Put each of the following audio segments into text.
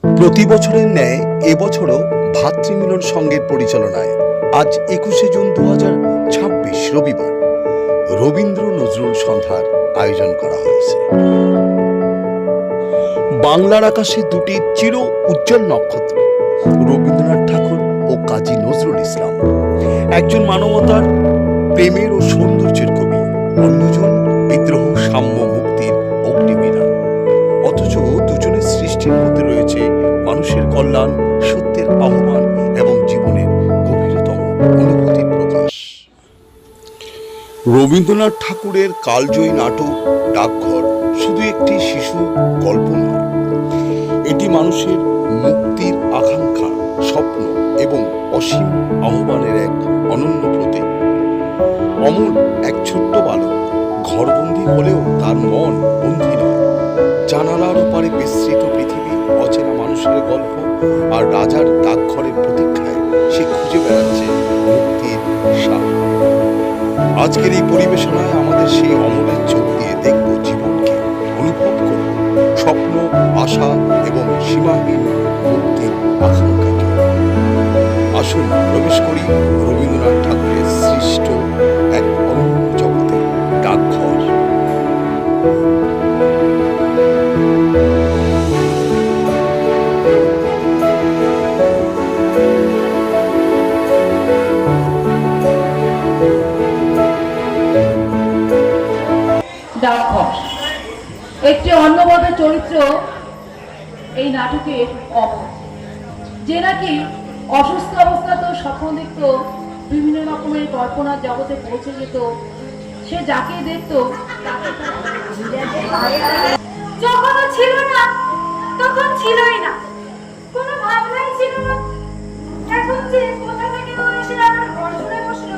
প্রতি বছরের ন্যায় এবছরও ভাতৃমিলন সংঘের পরিচালনায় আজ 21শে জুন 2026 রবিবার রবীন্দ্র নজরুল সন্ধ্যার আয়োজন করা হয়েছে। বাংলার আকাশে দুটি চির উজ্জ্বল নক্ষত্র রবীন্দ্রনাথ ঠাকুর ও কাজী নজরুল ইসলাম। একজন মানবতার, প্রেমের ও সৌন্দর্যের কবি, অন্যজন বিদ্রোহ, সাম্য, মুক্তির অগ্নিবীণা। অথচ দুজনের সৃষ্টির মধ্যে রয়েছে মানুষের কল্যাণ, সত্যের আহ্বান এবং জীবনের গভীরতম অনুভূতির প্রকাশ। রবীন্দ্রনাথ ঠাকুরের কালজয়ী নাটক ডাকঘর শুধু একটি শিশু গল্প নয়, এটি মানুষের মুক্তির আকাঙ্ক্ষা, স্বপ্ন এবং অসীম আহ্বানের এক অনন্য প্রতীক। অমল এক ছোট্ট বালক, ঘরবন্দি হলেও তার মন বন্দী নয়। জানালার ওপারে বিস্তৃত পৃথিবী, অচেনা মানুষের গল্প আর রাজার ডাকঘরের প্রতীক্ষায় সে খুঁজে বেড়াচ্ছে মুক্তির স্বাদ। আজকের এই পরিবেশনায় আমাদের সেই অমলের চোখ দিয়ে দেখব জীবনকে, অনুভব করব স্বপ্ন, আশা এবং সীমাহীন মুক্তির আকাঙ্ক্ষাকে। আসুন প্রবেশ করি রবীন্দ্রনাথ ঠাকুরের সৃষ্ট এক অনন্য জগতে, ডাকঘর। ডাকঘর একটি অন্যবদ চরিত্র এই নাটকের অমল, যে নাকি অসুস্থ অবস্থাতেও স্বপ্ন দেখত, বিভিন্ন রকমের কল্পনার জগতে পৌঁছে যেত। সে যাকে দেখত যখন ছিল না তখন ছিলই না, কোনো ভাবনাই ছিল না। এখন যে কোথা থেকে ও এসে আমার ঘর ধরে বসলো,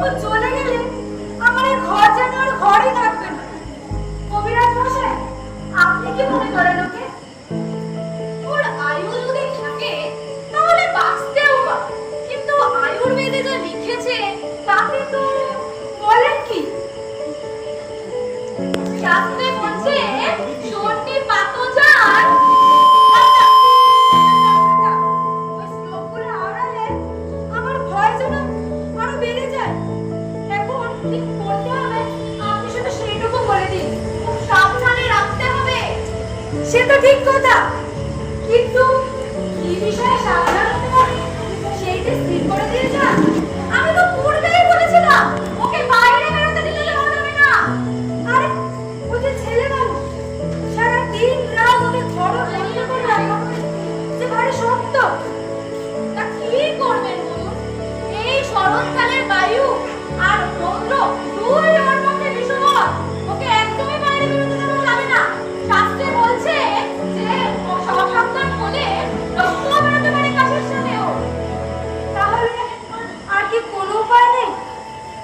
ও চলে গেলে আমার এই ঘর যেন আর ঘরই থাকবে না। কবিরাজ মশাই, আপনি কি মনে করেন ওকে? ওর আয়ু যদি থাকে তাহলে বাঁচতেও পারে, কিন্তু আয়ুর্বেদে যা লিখেছে তাতে তো বলেন কি? শাস্ত্রে বলছে শনি পাতজার ওই শ্লোকগুলো আওড়ালে আমার ভয় যেন আরো বেড়ে যায়। এখন কি করতে হবে আপনি শুধু সেইটুকু বলে দিন। খুব সাবধানে রাখতে হবে। সে তো ঠিক কথা, কিন্তু কি বিষয়ে সাবধান হতে হবে সেইটা স্থির করে দিয়ে যান। আমি তো পূর্বেই বলেছিলাম ওকে বাইরে বেরোতে দিলে হবে না। আরে ও যে ছেলে মানুষ, সারা দিন রাত ওকে ঘরে বন্ধ করে রাখা যে ভারী শক্ত। তা কি করবেন বলুন? এই শরৎকালের বায়ু আর রৌদ্র দুই ওর মধ্যে বিষধর। ওকে একদমই বাইরে বেরোতে দেওয়া যাবে না। শাস্ত্রে বলছে যে অসাবধান হলে রক্ত বেরোতে পারে কাশের সাথেও। তাহলে আর কি কোনো উপায় নেই?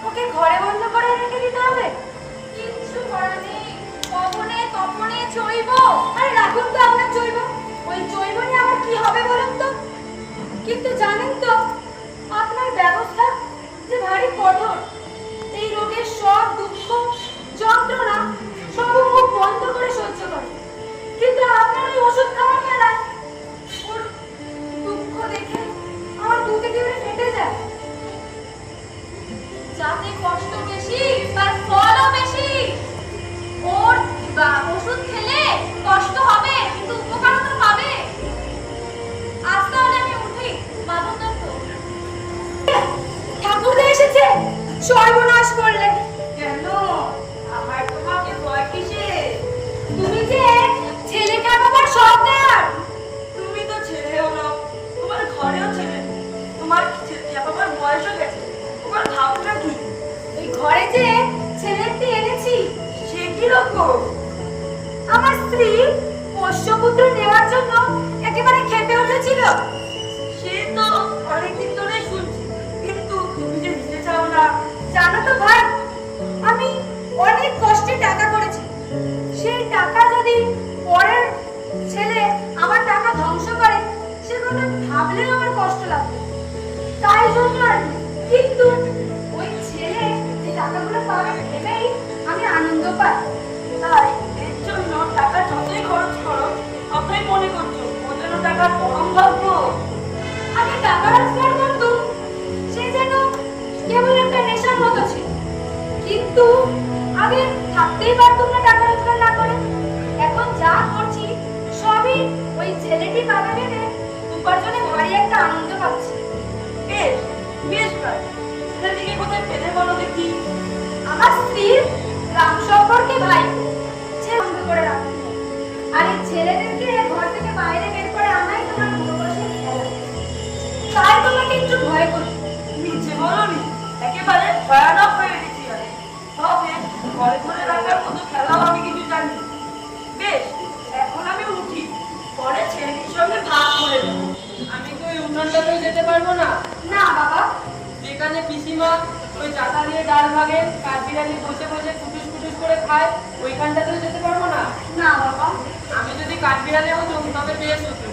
ওকে ঘরে বন্ধ করে রেখে দিতে হবে? কিচ্ছু করার নেই। কবনে তপনে চৈব। আরে রাখুন তো আপনার চৈব। ওই চৈব নিয়ে আমার কি হবে বলুন তো? কিন্তু জানেন তো আপনার ব্যবস্থা যে ভারী কঠোর। এই রোগের সব দুঃখ যন্ত্রণা সব মুখ বন্ধ করে সহ্য করে, কিন্তু আপনার ওই ওষুধ খাওয়ার বেলায় ওর দুঃখ দেখে আমার বুকে কেড়ে ফেটে যায়। যাতে কষ্ট বেশি তার ফলও বেশি। ওর ওষুধ খেলে কষ্ট হবে কিন্তু উপকারও তো পাবে। আজ তাহলে আমি উঠি, বাঁধন তো। ঠাকুরদা এসেছে, সর্বনাশ করলে। কেন? আমার তোমাকে ভয় কিসে? তুমি যে ছেলেটা বাবার সর্দার। তুমি তো ছেলেও না, তোমার ঘরেও ছেলে। তোমার বাবার বয়সও গেছে, তোমার ভাবটা কি? এই ঘরে যে ছেলেটি এনেছি সে কি রকম? আমার স্ত্রী পোষ্যপুত্র নেওয়ার জন্য একেবারে খেপে উঠেছিল। সে তো অনেকদিন ধরে শুনছি, কিন্তু তুমি যে নিতে চাও না। জানো তো ভাই, আমি অনেক কষ্টে টাকা করেছি। সেই টাকা যদি পরের ছেলে আমার টাকা ধ্বংস করে, সে কথা ভাবলেও আমার কষ্ট লাগে। তাই জন্য আর কি। কিন্তু ওই ছেলে যে টাকাগুলো পাবে ভেবেই আমি আনন্দ পাই। তাই এর জন্য টাকা যতই খরচ করো ততই মনে করছো কিন্তু আগে থাকতেই পারতাম না টাকা রোজগার না করে। এখন যা করছি সবই ওই ছেলেটি পাবে ভেবে উপার্জনে ভারী একটা আনন্দ পাচ্ছি। বেশ বেশ ভাই, ছেলেটিকে কোথায় পেলে বলো দেখি। আমার স্ত্রীর গ্রাম সম্পর্কে ভাই সে বন্ধ করে রাখতে হয়। আর এই ছেলেদেরকে ঘর থেকে বাইরে বের করে আনাই তোমার মনোবাসের খেলা। তাই তোমাকে একটু ভয় করি। মিছে বলনি, একেবারে ভয়ানক হয়ে গেছি আমি। তবে ঘরে ধরে রাখার মতো খেলাও আমি কিছু জানি না। বেশ, এখন আমি উঠি, পরে ছেলেটির সঙ্গে ভাগ করে দেবো। আমি তো ওই উঠানটাতেও যেতে পারবো না, না বাবা, যেখানে পিসিমা ওই চাটা দিয়ে ডাল ভাগে, কাঠবিড়ালি বসে বসে কুটুস কুটুস করে খায়, ওইখানটাতেও যেতে পারবো না। না বাবা, আমি যদি কাঠবিড়ালি হতাম তবে বেশ হতো,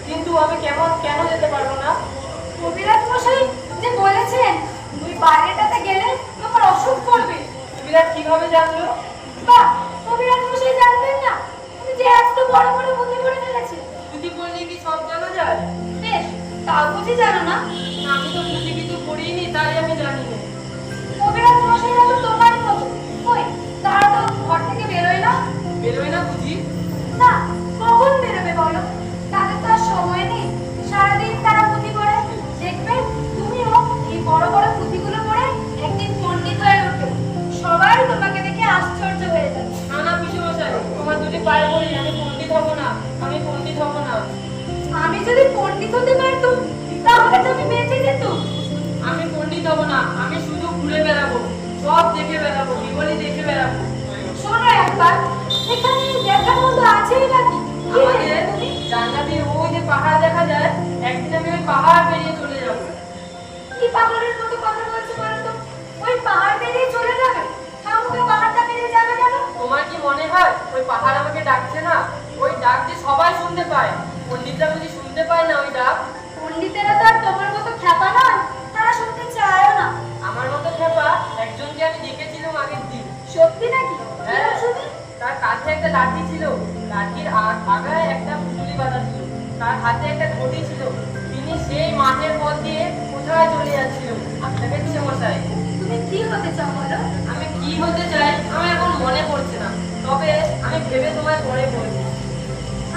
কিন্তু আমি কেন যেতে পারবো না? কবিরাজ মশাই যে বলেছেন ওই বাইরেটাতে গেলে তোমার অসুখ করবে। কবিরাজ কিভাবে জানলো? বা কবিরাজ মশাই জানবেন না তুমি যে এত বড় বড় বুদ্ধি করে ফেলেছে। যদি বললে কি সব জানা যায়? বেশ, তাও বুঝি জানো না। আমি তো বুঝি কিছু পড়িনি, তাই আমি জানি না। কবিরাজ মশাইরা তো তোমার মতো। কই তারা তো ঘর থেকে বেরোয় না। বেরোয় না বুঝি? না, কখন বেরোবে বলো? তাদের তো আর সময় নেই। সারাদিন তারা পুঁথি পড়ে। দেখবে তুমিও এই বড় বড় পুঁথিগুলো পড়ে একদিন পণ্ডিত হয়ে উঠবে। সবাই তোমাকে দেখে আশ্চর্য হয়ে যাবে। না না পিসেমশাই, তোমার দুটি পায়ে পড়ি, আমি পণ্ডিত হব না, আমি পণ্ডিত হব না। আমি যদি পণ্ডিত হতে পারতাম তাহলে তো আমি বেঁচে যেতাম। আমি পণ্ডিত হব না, আমি শুধু ঘুরে বেড়াবো, সব দেখে বেড়াবো, বিবলি দেখে বেড়াবো। শোনো একবার, এখানে দেখার মতো আছেই নাকি? কি আমাদের দেখবে তুমি? জানলা দিয়ে ওই যে পাহাড় দেখা যায়, একদিন আমি ওই পাহাড় পেরিয়ে চলে যাবো। কি পাগলের মতো কথা বলছো বলো তো? ওই পাহাড় পেরিয়ে চলে যাবে? আমাকে পাহাড়টা পেরিয়ে যাবে কেন? তোমার কি মনে হয় ওই পাহাড় আমাকে ডাকছে না? ওই ডাক যে সবাই শুনতে পায়, পণ্ডিতরা যদি শুনতে পায় না ওই ডাক। পণ্ডিতেরা তো আর তোমার মতো খ্যাপা নয়, তারা শুনতে চায়ও না। আমার মতো খেপা একজনকে আমি দেখেছিলাম আগের দিন। সত্যি নাকি? হ্যাঁ, শুনি। তার কাছে একটা লাঠি ছিল, লাঠির আগায় একটা পুতুলি বাঁধা ছিল, তার হাতে একটা ঘটি ছিল। তিনি সেই মাঠের পথ দিয়ে কোথায় চলে যাচ্ছিল। আপনাকে পিসেমশাই, তুমি কি হতে চাও বলো? আমি কি হতে চাই আমার এখন মনে পড়ছে না, তবে আমি ভেবে তোমায় পরে বলবো।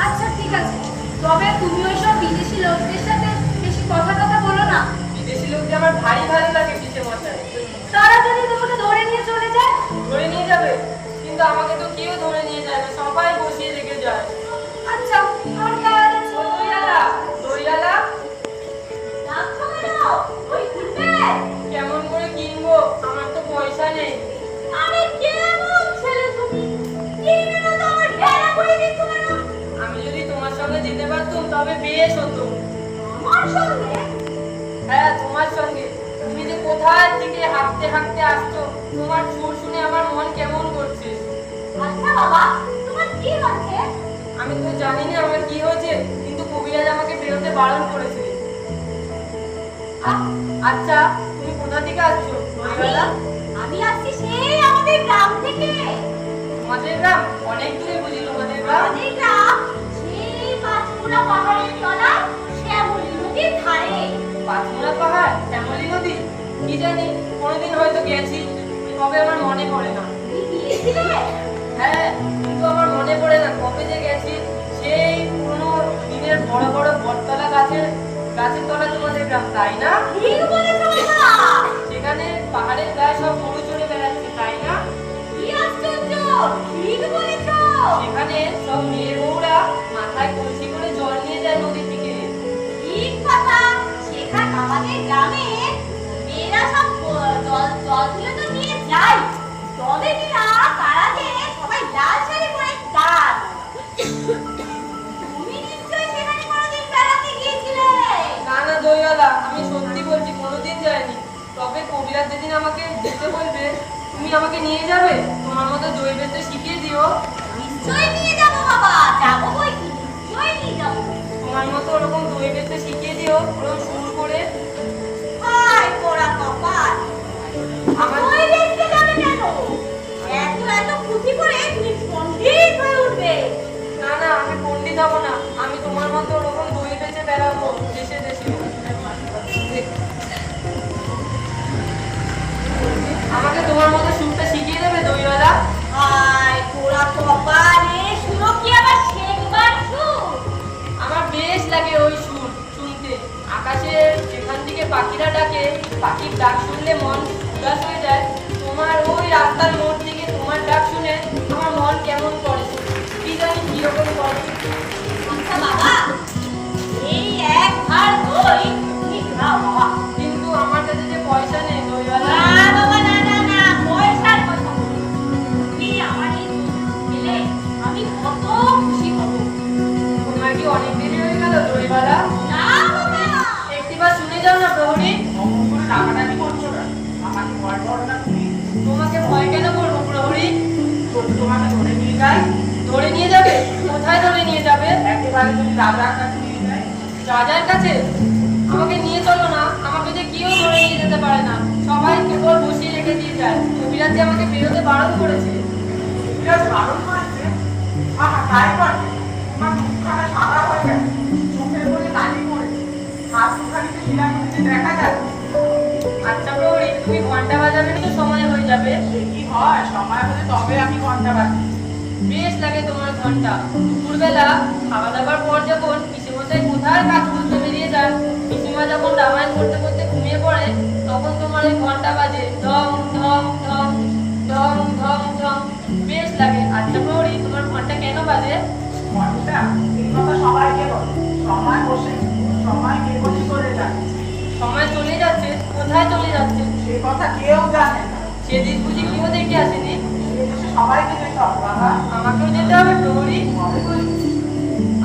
আচ্ছা ঠিক আছে, তবে তুমি ওইসব বিদেশি লোকদের সাথে বেশি কথা বলো না। বিদেশি লোককে আমার ভারী ভালো লাগে পিসেমশাই। তারা যদি তোমাকে ধরে নিয়ে চলে যায়? ধরে নিয়ে যাবে, কিন্তু আমাকে তো কেউ ধরে নিয়ে যায় না, সবাই বসিয়ে রেখে যায়। আচ্ছা, আমার কাজ আছে। ও দইয়ালা, দইয়ালা, ডাকছো কেন? ওই খুলবে? কেমন করে কিনবো? আমার তো পয়সা নেই। আরে কেমন ছেলে তুমি? কিনে না তো আমার ভেড়া করে দিচ্ছ কেন? আমি যদি তোমার সঙ্গে যেতে পারতাম তবে বেশ হতো। আমার সঙ্গে? হ্যাঁ, তোমার সঙ্গে। তুমি যে কোথায় থেকে হাঁটতে হাঁটতে আসছো, তোমার সুর শুনে আমার মন কেমন করছে। আচ্ছা বাবা, তোমার কি হচ্ছে? আমি তো জানি না আমার কি হয়েছে, কিন্তু কবিরাজ আমাকে বেরোতে বারণ করেছে। আচ্ছা, তুমি কোথা থেকে আসছো দইয়ালা? আমি আসছি সেই আমাদের গ্রাম থেকে। তোমাদের গ্রাম? অনেক দূরে বুঝি তোমাদের গ্রাম? আমাদের গ্রাম সেই পাঁচমুড়া পাহাড়ের তলায় শ্যামলী নদীর ধারে। পাঁচমুড়া পাহাড়, শ্যামলী নদী? কি জানি, কোনোদিন হয়তো গেছি, তবে আমার মনে পড়ে না। তুমি গিয়েছিলে? হ্যাঁ, কিন্তু আমার মনে পড়ে না কবে যে গেছি। সেই পুরনো দিনের বড় বড় বটতলা গাছের তলায় তোমাদের গ্রাম, তাই না? ঠিক বলেছো বাবা। সেখানে পাহাড়ের গায়ে সব গরু চড়ে বেড়াচ্ছে, তাই না? কি আশ্চর্য, ঠিক বলেছো। সেখানে সব মেয়ে বউরা মাথায় কলসি করে জল নিয়ে যায় নদী থেকে। ঠিক কথা, সেখানে আমাদের গ্রামে মেয়েরা সব জল তুলে তো নিয়ে যায়। তবে কিনা তারা যে সবাই লাল শাড়ি পরে গান। তুমি নিশ্চয়ই সেখানে কোনোদিন বেড়াতে গিয়েছিলে? না না দইওয়ালা, আমি সত্যি বলছি কোনোদিন যাইনি। তবে কবিরাজ যেদিন আমাকে যেতে বলবে, তুমি আমাকে নিয়ে যাবে? তোমার মতো দই বেচতে শিখিয়ে দিও। নিশ্চয়ই নিয়ে যাবো বাবা, যাবো বই কি, নিশ্চয়ই নিয়ে যাবো। তোমার মতো ওরকম দই বেচতে শিখিয়ে দিও, ওরকম শুরু করে। হায় পোড়া কপাল, আমার ওই দেখতে যাবে কেন? এত এত পুঁথি পড়ে তুমি পণ্ডিত হয়ে উঠবে। না না, আমি পণ্ডিত হব না, আমি তোমার মতো ওরকম দই বেচে বেড়াবো দেশে দেশে। আমাকে তোমার মতো সুরটা শিখিয়ে লাগে ওই সুর শুনতে। আকাশে যেখান থেকে পাখিরা ডাকে, পাখির ডাক শুনলে মন উদাস হয়ে যায়। তোমার ওই রাস্তার মোড় থেকে তোমার ডাক শুনে আমার মন কেমন করে, কি জানি কিরকম করে। আচ্ছা বাবা, এই এক ভার দই তুমি খাও বাবা। কিন্তু আমার কাছে যে পয়সা নেই দইওয়ালা। না বাবা, না না না, পয়সার কথা বলো। তুমি আমার এই দুধ খেলে আমি কত খুশি হব। তোমার কি অনেক দেরি হয়ে গেল দইওয়ালা? না বাবা, একটিবার শুনে যাও না প্রহরী। টাকাটাকি করছো না, আমাকে ভয় করো না তুমি। তোমাকে ভয় কেন করবো প্রহরী? তোমাকে ধরে নিয়ে যাই, ধরে নিয়ে যাবে? কোথায় ধরে নিয়ে যাবে? একেবারে যদি রাজার কাছে নিয়ে যাই। রাজার কাছে? আমাকে নিয়ে চলো না, আমাকে যে কেউ ধরে নিয়ে যেতে পারে না, সবাই কেবল বসিয়ে রেখে দিয়ে যায়। কবিরাজ যে আমাকে বেরোতে বারণ করেছে। বিরাট বারণ করেছে? আহা, তাই করবে। তোমার মুখখানা সাদা হয়ে গেছে, চোখের মধ্যে কালি পড়েছে, হাত দুখানিতে শিলা নদীতে দেখা যাচ্ছে। আচ্ছা প্রহরী, তুমি ঘন্টা বাজাবে তো সময় হয়ে যাবে। সে কি হয়, সময় হলে তবে আমি ঘন্টা বাজি। বেশ লাগে তোমার ঘন্টা। দুপুরবেলা খাওয়া দাওয়ার পর যখন পিসিমশাই কোথায় কাজ করতে বেরিয়ে যান, পিসিমা যখন রামায়ণ করতে করতে ঘুমিয়ে পড়ে, তখন তোমার ওই ঘন্টা বাজে ঢং ঢং ঢং ঢং ঢং ঢং। বেশ লাগে। আচ্ছা প্রহরী, তোমার ঘন্টা কেন বাজে? ঘন্টা এই কথা সবাইকে বলো, সময় বসে সময় কে বসে চলে যায়, সময় চলে যাচ্ছে, কোথায় চলে যাচ্ছে? সে কথা কেউ জানে না। সেদিন বুঝি কেউ দেখে আসেনি? সে দেশে সবাইকে যেতে হবে বাবা। আমাকেও যেতে হবে প্রহরী? মনে করি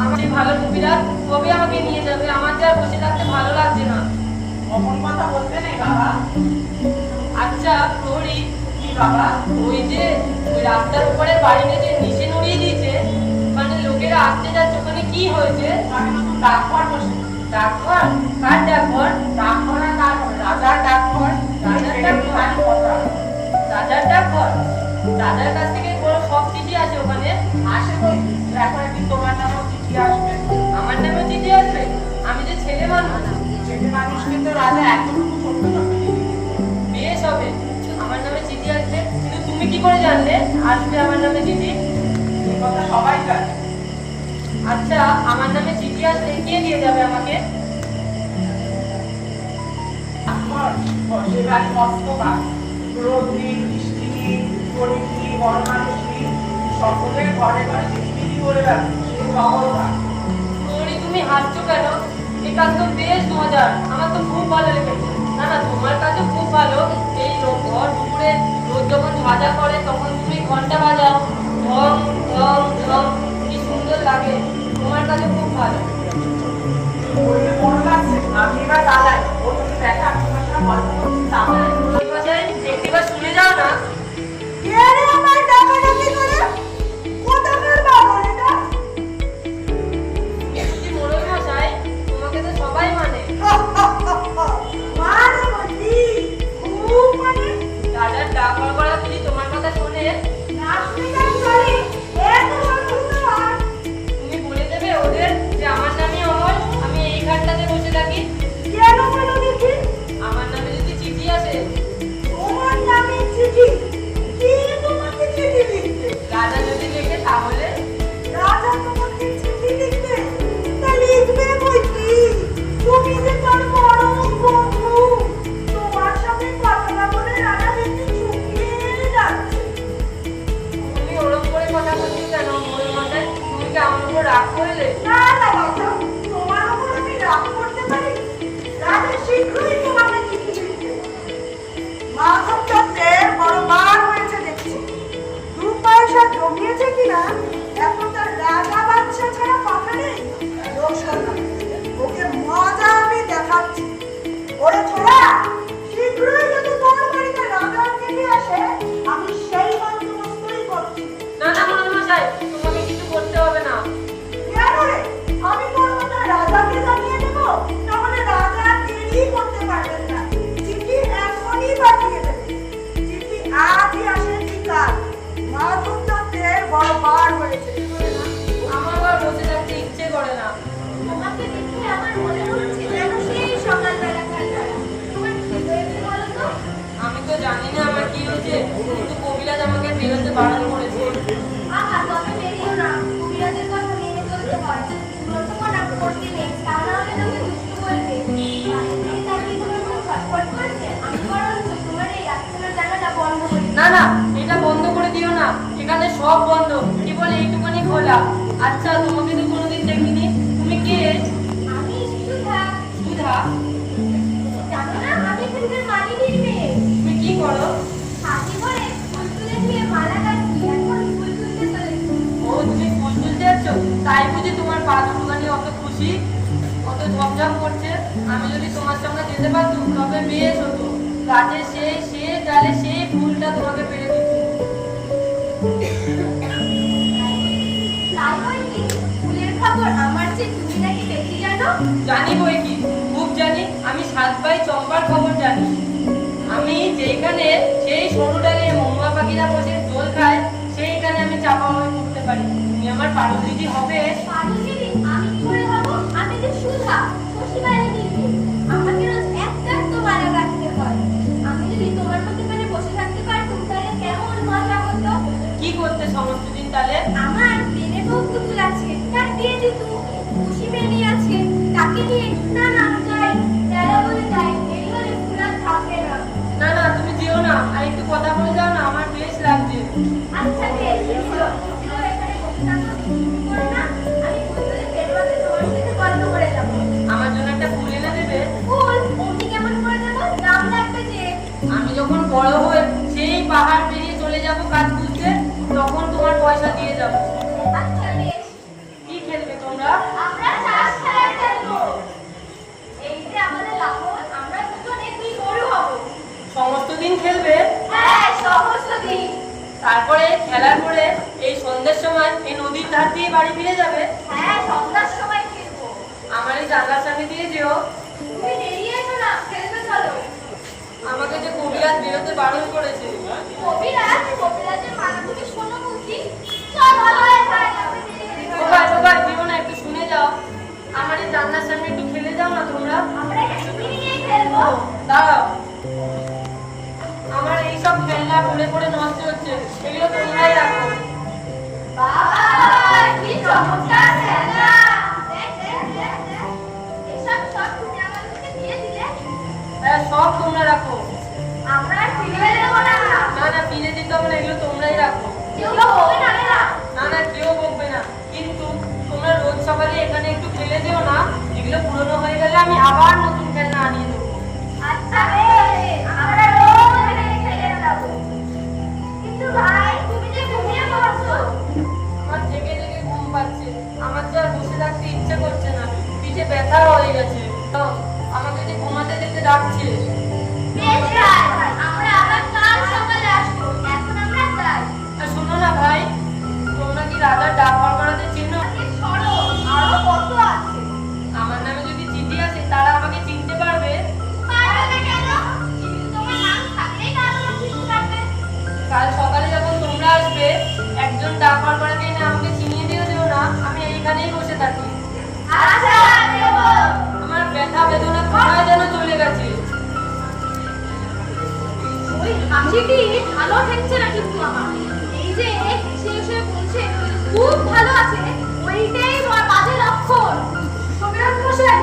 আমার এই ভালো কবিরাজ কবে আমাকে নিয়ে যাবে? আমার যে আর বসে থাকতে ভালো লাগছে না। অমন কথা বলতে নেই বাবা। আচ্ছা প্রহরী, কি বাবা? ওই যে ওই রাস্তার উপরে বাড়িতে যে নিচে নড়িয়ে দিয়েছে, ওখানে লোকেরা আসতে যাচ্ছে, ওখানে কি হয়েছে? আমি নতুন ডাকঘর বসে, ডাকঘর? কার ডাকঘর? ডাকঘর আর কার হবে? রাজার ডাকঘর। রাজার ডাকঘর? রাজার ডাকঘর? রাজার কাছ থেকে বড় সব চিঠি আছে ওখানে। আসে বই, এখন একদিন তোমার নামেও চিঠি আসবে। আমার নামে চিঠি আসবে? আমি যে ছেলে মানুষ। ছেলে মানুষকে তো রাজা এতটুকু ছোট্ট ছোট্ট চিঠি দিতে। বেশ হবে, আমার নামে চিঠি আসবে। কিন্তু তুমি কি করে জানলে আসবে আমার নামে চিঠি? এই কথা সবাই জানে। আচ্ছা, আমার নামে চিঠি আসলে কে দিয়ে যাবে আমাকে? ডাকঘর বসে বাড়ি মস্ত বাস, রোদ নেই, বৃষ্টি নেই, গরিব নেই, বড় মানুষ নেই, সকলের ঘরে ঘরে চিঠি করে রাখে, সে খবর রাখ। প্রহরী, তুমি হাসছো কেন? এই কাজ তো বেশ মজার, আমার তো খুব ভালো লেগেছে। না না, তোমার কাজও খুব ভালো। এই ভর দুপুরে রোদ যখন ঝাঁঝা করে তখন তুমি ঘন্টা বাজাও, ঢং ঢং ঢং, কি সুন্দর লাগে। তোমার কাজও খুব ভালো। বললে মনে লাগছে, আমি এবার দাঁড়াই, ও তুমি দেখা, তোমার সঙ্গে গল্প করছি তাহলে। মশাই, একটিবার শুনে যাও না। কে রে আমার ডাকাডাকি করে? কোথাকার বাবা এটা? কি মোড়ল মশাই, তোমাকে তো সবাই মানে। মানে বলি, খুব মানে। রাজার ডাক করা যদি তোমার কথা শোনে, না শুনে যাই চলে, এত ধন্যবাদ। তুমি বলে দেবে ওদের যে আমার নামই অমল, আমি এই ঘাটটাতে বসে থাকি। কেন বলো দেখি? আমার নামে যদি চিঠি আসে, তোমার নামে চিঠি? কে তোমাকে চিঠি লিখবে? রাজা যদি লেখে তাহলে? রাজা তোমাকে চিঠি লিখবে? তা লিখবে বই কি? তুমি যে তার পরম বন্ধু, তোমার সাথে কথা না বলে রাজা দেখতে চুকিয়ে যাচ্ছে। তুমি ওরকম করে কথা বলছি কেন মোড়ল মশাই? তুমি কি আমার উপর রাগ করলে? না না বাবা, তোমার উপর আমি রাগ করতে পারি? রাজা শীঘ্রই তোমাকে চিঠি লিখবে। মাধব চন্দ্রের বড় বার হয়েছে দেখছি। দু পয়সা জমিয়েছে কিনা এখন তার রাজা বাচ্চা ছাড়া কথা নেই। লোক শোনো, ওকে মজা আমি দেখাচ্ছি। ওরে ছোড়া, শীঘ্রই যদি তোমার বাড়িতে রাজা চিঠি আসে, আমি সেই বন্দোবস্তই করছি। না না মোড়ল মশাই, তোমাকে কিছু করতে হবে না। কেন রে? আমি তোর কথা রাজাকে জানিয়ে দেব, তাহলে রাজা দেরি করতে পারবেন না। চিঠি এখনই পাঠিয়ে দেবে। চিঠি আজই আসে কি কাল। মাধব চন্দ্রের বড় বার হয়েছে। আমার আর বসে থাকতে ইচ্ছে করে না। তোমাকে দেখে আমার মনে হচ্ছে যেন সেই সকালবেলা খেলা। তোমার কি হয়েছে বলো তো? আমি তো জানি না আমার কি হয়েছে, কিন্তু কবিরাজ আমাকে বেরোতে বারণ করেছে। আহা, তবে বেরিও না। কবিরাজের কথা মেনে চলতে হয়। ব্রতকথা করতে নেই। না, এটা বন্ধ করে দিও না, এখানে সব বন্ধ, কেবল এইটুকুনি খোলা। আচ্ছা, তোমাকে তো কোনোদিন দেখিনি, তুমি কে? আমি সুধা। সুধা? জানো না, আমি এখানকার মালিনীর মেয়ে। তুমি কি করো? হাতি করে ফুল তুলে দিয়ে মালা গাঁথি, এখন ফুল তুলতে চলেছি। ও, তুমি ফুল তুলতে যাচ্ছ? তাই বুঝি তোমার পা দুটোখানি অত খুশি, অত ঝমঝম করছে? আমি যদি তোমার সঙ্গে যেতে পারতুম তবে বেশ হতো। গাছে সে ডালে সেই ফুলটা তোমাকে পেরে দিত। তাই হয় কি? ফুলের খবর আমার চেয়ে তুমি নাকি বেশি জানো? জানি বই কি, খুব জানি। আমি 7 ভাই চম্পার খবর জানি। আমি যেখানে সেই সরু ডালে মহুয়া পাখিরা বসে দোল খায়, সেইখানে আমি চাপা হয়ে পড়তে পারি। তুমি আমার পারো দিদি হবে? পারুদিদি, আমি কি করে হব? আমি যে সুধা, শশীবালিনীর মেয়ে। আমাকে রোজ একটা তো মালা গাঁথতে হয়। আমি যদি তোমার মতো করে বসে থাকতে পারতাম তাহলে কেমন মজা হতো। কি করতে সমস্ত দিন তাহলে? আমার বেড়ে বউ পুতুল আছে, তার বিয়ে দিত। খুশি মেনি আছে, তাকে নিয়ে না যাই, যারা বলে যাই, এই ঘরে ফুল আর থাকবে না। না না, তুমি যেও না, আর একটু কথা বলে যাও না, আমার বেশ লাগছে। আচ্ছা বেশ, এসো এখানে বসে থাকো, তুমি করে না, আমি পুতুলের ফেরবাতে তোমার সাথে গল্প করে যাবো। আমার জন্য একটা ফুল এনে দেবে? ফুল অমনি কেমন করে দেবো? দাম লাগবে যে। আমি যখন বড় হয়ে সেই পাহাড় পেরিয়ে চলে যাব কাজ খুঁজতে, তখন তোমার পয়সা দিয়ে যাব। আচ্ছা বেশ। কি খেলবে তোমরা? আমরা চাষ খেলা খেলবো। এই যে আমাদের লাবণ, আমরা দুজনে দুই গরু হবো। সমস্ত দিন খেলবে? হ্যাঁ, সমস্ত দিন। তারপরে খেলার পরে এই সন্ধ্যের সময় এই নদীর ধার দিয়ে বাড়ি ফিরে যাবে? হ্যাঁ, সন্ধ্যার সময় খেলবো। আমার এই জানলার সামনে দিয়ে যেও। তুমি দেরি এসো না, খেলবে চলো। আমাকে যে কবিরাজ বেরোতে বারণ করেছে। কবিরাজের মানা তুমি শোনো বুঝি? চল ভালো হয় ভাই, আমি দেরি হয়ে ও ভাই দিও না, একটু শুনে যাও। আমার এই জানলার সামনে একটু খেলে যাও না তোমরা। আমরা এখানে নিয়ে খেলবো। দাঁড়াও, আমার এইসব খেলনা পড়ে পড়ে নষ্ট হচ্ছে, এগুলো তোমরাই রাখো। বাবা, কি চমৎকার খেলনা! দেখ। এসব সব তুমি আমাদেরকে দিয়ে দিলে। হ্যাঁ, সব তোমরা রাখো। আমরা আর ফিরে দেবো না। না না, ফিরে দিতে হবে না, এগুলো তোমরাই রাখো। কেউ বলবে না না। না কেউ বকবে না, কিন্তু তোমরা রোজ সকালে এখানে একটু খেলে যেও না। এগুলো পুরনো হয়ে গেলে আমি আবার নতুন খেলনা আনিয়ে দেবো। আচ্ছা বেশ, আমরা রোজ এখানে খেলে যাবো। কিন্তু ভাই, তুমি যে ঘুমিয়ে পড়ছো। আমার জেগে জেগে ঘুম পাচ্ছে, আমার তো আর বসে থাকতে ইচ্ছে করছে না, পিঠে ব্যথা হয়ে গেছে। তো আমাকে যে ঘুমাতে যেতে ডাকছে। বেশ ভাই, আমরা আবার কাল সকালে আসবো। এখন আমরা যাই। আর শোনো না ভাই, তোমরা কি রাজার ডাক করাতে চিনো? আজকে সরো, আরো কত আছে? আমার নামে যদি চিঠি আসে তারা আমাকে চিনতে পারবে? পারবে না কেন? কিন্তু তোমার নাম থাকলেই না আমরা চিনতে পারবে। কাল সকালে যখন তোমরা আসবে, একজন ডাক করাকে এনে আমাকে চিনিয়ে দিও না, আমি এইখানেই বসে থাকি। আচ্ছা দেবো। আমার ব্যথা বেদনা কোথায় যেন চলে গেছে। ওই হাসিটি ভালো ঠেকছে না কিন্তু আমার। এই যে হেসে হেসে বলছে খুব ভালো আছে, ওইটাই তোমার বাজে লক্ষণ। কবিরাজ মশাই,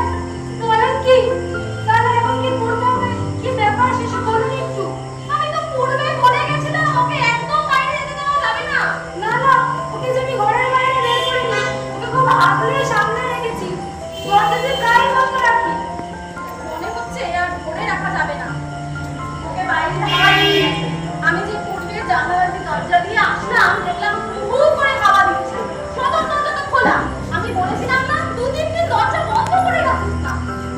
বলেন কি? তাহলে এখন কি করতে হবে? কি ব্যাপার সেসব বলুন একটু। আমি তো পূর্বে বলে গেছিলাম ওকে একদম বাইরে যেতে দেওয়া যাবে না। না, ওকে যে আমি ঘরের বাইরে বের করিনি, ওকে খুব আগলে সামনে রেখেছি। দরজাতে প্রায় বন্ধ রাখি। মনে হচ্ছে আর ধরে রাখা যাবে না। ওকে বাইরে হাওয়া দিচ্ছে। আমি যে পূর্বে জানালার দরজা দিয়ে আসলাম, দেখলাম হু করে হাওয়া দিচ্ছে। সদর দরজা তো খোলা। আমি বলেছিলাম না 2-3 দিন দরজা বন্ধ করে রাখিস না।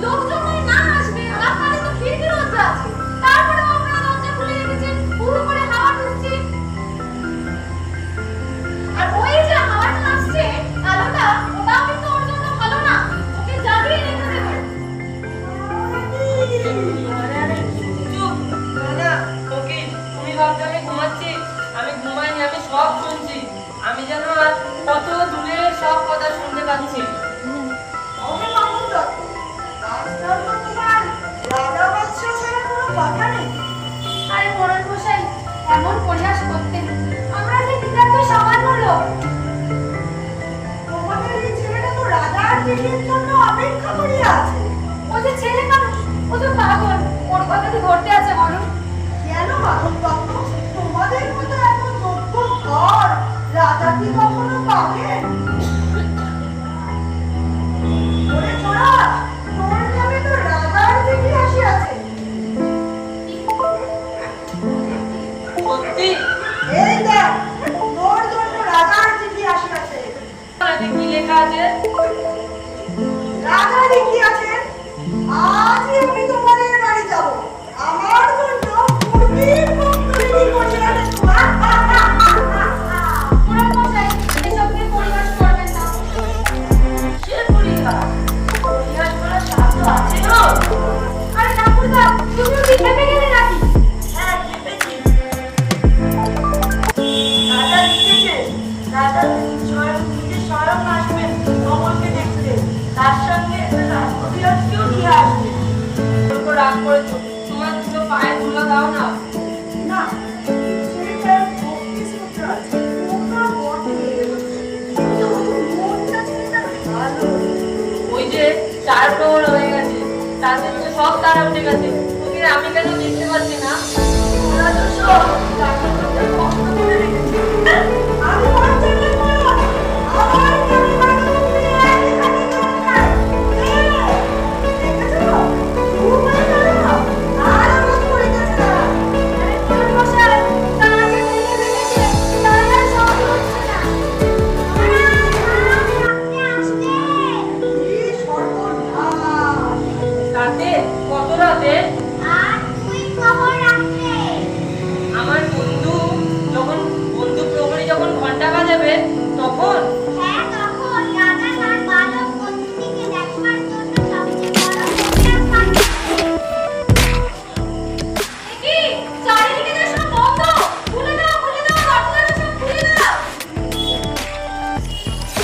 লোকজন না আসবে, আপনারে তো খিড়কি দরজা আছে। তারপরে আপনারা দরজা খুলে রেখেছেন, হু করে হাওয়া ঢুকছে। আর ওই যে হাওয়াটা আসছে, আলোটা, ওটাও কিন্তু ওর জন্য ভালো না। ওকে জাগিয়ে রেখে দেবেন। চুপ, না ফকির, তুমি ভাবছো আমি ঘুমাচ্ছি? আমি ঘুমাইনি, আমি সব শুনছি। আমি যেন আর কত দূরে সব কথা শুনতে পাচ্ছি। ওহে মামুন দত্ত, আজকাল তো তোমার রাজা বাদশা ছাড়া কোনো কথা নেই। আরে মোড়ল মশাই, এমন পরিহাস করতেন। আমরা যে নিতান্ত সামান্য লোক। তোমাদের এই ছেলেটা তো রাজার বিয়ের জন্য অপেক্ষা করিয়া আছে। ও যে ছেলে মানুষ, ও তো পাগল। ওর কথা কি ধরতে আছে বলুন? কেন মামুন দত্ত, তোমার তোমাদের মতো এত যোগ্য ঘর রাজা কি কখনো পাবেন? ওরে ছোড়া, তোর নামে তো রাজার চিঠি আসিয়াছে। সত্যি এই দেখ, তোর জন্য রাজার চিঠি আসিয়াছে। এতে কি লেখা আছে? রাজা লিখিয়াছেন, আজই আমি তোমাদের বাড়ি যাব। আমার জন্য মুরগির মুখ তৈরি করিয়াছেন। পুরাণ মশাই এসব নিয়ে পরিহাস করবেন না। সে পরিহাস পরিহাস করার সাধ্য আছে না? আরে ঠাকুরদা, তুমিও কি খেপে গেলে নাকি? হ্যাঁ, খেপেছি। রাজা লিখেছে, রাজা স্বয়ং আসবেন কমলকে দেখতে, তার সঙ্গে রাজকবিরাজকেও নিয়ে আসবে। ওর উপর রাগ করেছো, তোমার দুটো পায়ে ধুলো দাও না। না, সেটা ভক্তি সূত্র আছে। ওটা বটে। কিন্তু মনটা ছেলেটা ভালো। ওই যে 4 প্রহর হয়ে গেছে, তাদের তো সব তারা উঠে গেছে, ওদের আমি কেন দেখতে পাচ্ছি না? ওরা তো সব রান্না করতে কষ্ট করে রেখেছে। আমি বাচ্চা না বলো। আমার নামে বাড়ি উঠে এখানে দরকার। দেখেছো? ঘুমায় না। আর আমার পড়েছে না। আরে পুরাণ মশাই, তারা যে ভেঙে ভেঙেছে, তাই আর শব্দ হচ্ছে না। কি সর্বনাশ। রাতে কত রাতে আমার বন্ধু প্রহরী যখন ঘন্টা বাজাবে তখন কি চারিদিকে যে সব বন্ধ, খুলে দাও দরজাগুলো সব খুলে দাও।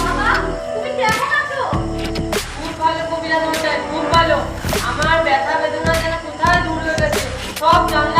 বাবা, তুমি কেমন আছো? খুব ভালো কবিরাজ মশাই, খুব ভালো। আমার ব্যথা বেদনা যেন কোথায় দূর হয়ে গেছে, সব জানলা